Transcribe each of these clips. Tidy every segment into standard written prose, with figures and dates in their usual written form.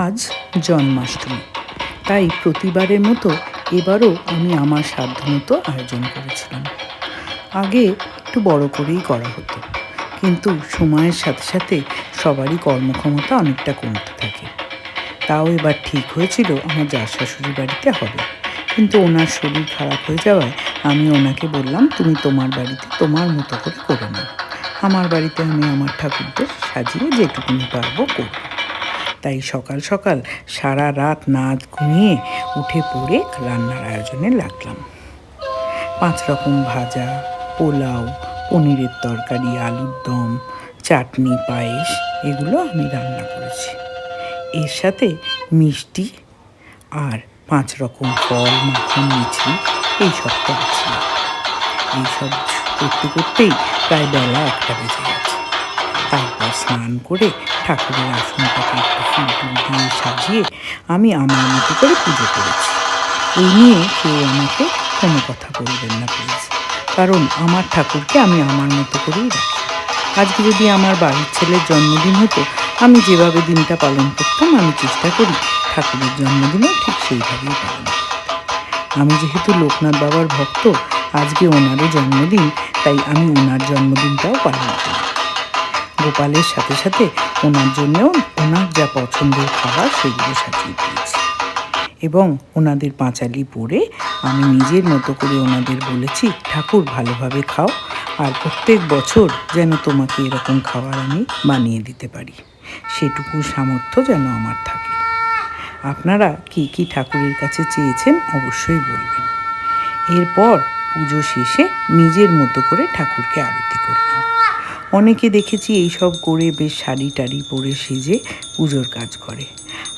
আজ জন্মাষ্টমী, তাই প্রতিবারের মতো এবারও আমি আমার সাধ্যমতো আয়োজন করেছিলাম। আগে একটু বড় করেই করা হতো, কিন্তু সময়ের সাথে সাথে সবারই কর্মক্ষমতা অনেকটা কমতে থাকে। তাও এবার ঠিক হয়েছিল আমার জার শাশুড়ি বাড়িতে হবে, কিন্তু ওনার শরীর খারাপ হয়ে যাওয়ায় আমি ওনাকে বললাম, তুমি তোমার বাড়িতে তোমার মতো করে নাও, আমার বাড়িতে আমি আমার ঠাকুরদের সাজিয়ে যেটুকুনি পারবো করব। তাই সকাল সকাল সারা রাত না ঘুমিয়ে উঠে পড়ে রান্নার আয়োজনে লাগলাম। 5 রকম ভাজা, পোলাও, পনিরের তরকারি, আলুর দম, চাটনি, পায়েস এগুলো আমি রান্না করেছি। এর সাথে মিষ্টি আর 5 রকম ফল, মাখন, মিছরি এইসব তো আছে। এইসব করতে করতেই প্রায় বেলা 1টা বেজে গেছে। তারপর স্নান করে ঠাকুরের আসনটাকে একটু ফুল টুল দিয়ে সাজিয়ে আমি আমার মতো করে পুজো করেছি। এই নিয়ে কেউ আমাকে কোনো কথা বলবেন না প্লিজ, কারণ আমার ঠাকুরকে আমি আমার মতো করেই রাখি। আজকে যদি আমার বাড়ির ছেলের জন্মদিন হতো, আমি যেভাবে দিনটা পালন করতাম, আমি চেষ্টা করি ঠাকুরের জন্মদিনও ঠিক সেইভাবেই পালন করতে। আমি যেহেতু লোকনাথ বাবার ভক্ত, আজকে ওনারও জন্মদিন, তাই আমি ওনার জন্মদিনটাও পালন করি। গোপালের সাথে সাথে ওনার জন্যও ওনার যা পছন্দের খাবার সেগুলো সাজিয়ে দিয়েছি, এবং ওনাদের পাঁচালি পরে আমি নিজের মতো করে ওনাদের বলেছি, ঠাকুর ভালোভাবে খাও, আর প্রত্যেক বছর যেন তোমাকে এরকম খাবার আমি বানিয়ে দিতে পারি, সেটুকু সামর্থ্য যেন আমার থাকে। আপনারা কী কী ঠাকুরের কাছে চেয়েছেন অবশ্যই বলবেন। এরপর পুজো শেষে নিজের মতো করে ঠাকুরকে আরতি করলাম। অনেকে দেখেছি এইসব করে বেশ শাড়ি টাড়ি পরে সেজে পুজোর কাজ করে।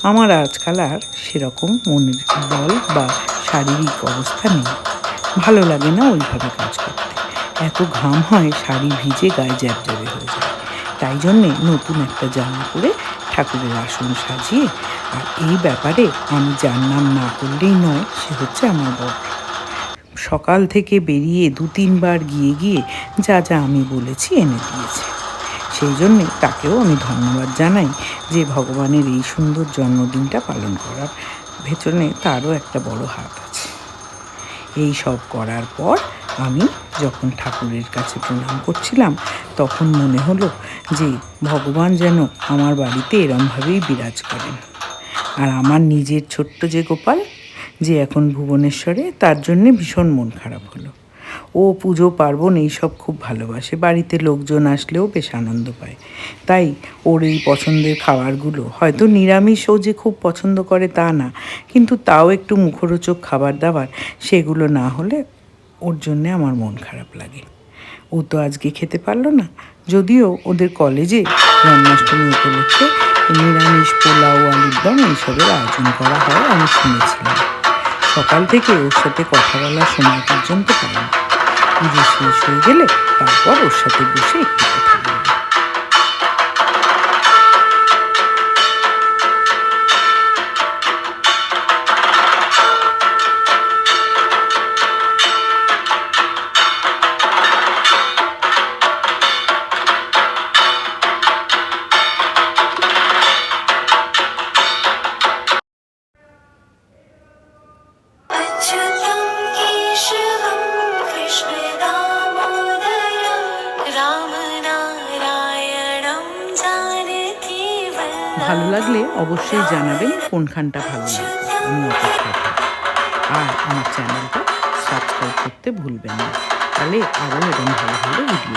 আমার আজকাল আর সেরকম মনের বল বা শারীরিক অবস্থা নেই, ভালো লাগে না ওইভাবে কাজ করতে। এত ঘাম হয়, শাড়ি ভিজে গায়ে জ্যাবজ্যাবে হয়ে যায়। তাই জন্যে নতুন একটা জামা পরে ঠাকুরের আসন সাজিয়ে, আর এই ব্যাপারে আমি যার নাম না করলেই নয়, সে হচ্ছে আমার বর। সকাল থেকে বেরিয়ে 2-3 বার গিয়ে যা যা আমি বলেছি এনে দিয়েছে। সেই জন্যে তাকেও আমি ধন্যবাদ জানাই যে ভগবানের এই সুন্দর জন্মদিনটা পালন করার ভেতরে তারও একটা বড় হাত আছে। এই সব করার পর আমি যখন ঠাকুরের কাছে প্রণাম করছিলাম, তখন মনে হলো যে ভগবান যেন আমার বাড়িতে এরমভাবেই বিরাজ করেন। আর আমার নিজের ছোট্ট যে গোপাল, যে এখন ভুবনেশ্বরে, তার জন্যে ভীষণ মন খারাপ হলো। ও পুজো পার্বণ এইসব খুব ভালোবাসে, বাড়িতে লোকজন আসলেও বেশ আনন্দ পায়। তাই ওর এই পছন্দের খাবারগুলো, হয়তো নিরামিষও যে খুব পছন্দ করে তা না, কিন্তু তাও একটু মুখরোচক খাবার দাবার সেগুলো না হলে ওর জন্যে আমার মন খারাপ লাগে। ও তো আজকে খেতে পারলো না, যদিও ওদের কলেজে জন্মাষ্টমী উপলক্ষে নিরামিষ পোলাও, আলুর দম এইসবের আয়োজন করা হয়, আমি শুনেছিলাম। সকাল থেকে ওর সাথে কথা বলার সময় পর্যন্ত পাইনি। পুজো শেষ হয়ে গেলে তারপর ওর সাথে বসে একটু কথা বলব। ভালো লাগলে অবশ্যই জানাবেন কোনখানটা ভালো লাগবে, আমি অপেক্ষায় থাকি। আর আমার চ্যানেলটা সাবস্ক্রাইব করতে ভুলবেন না, তাহলে আরও এরকম ভালো ভালো ভিডিও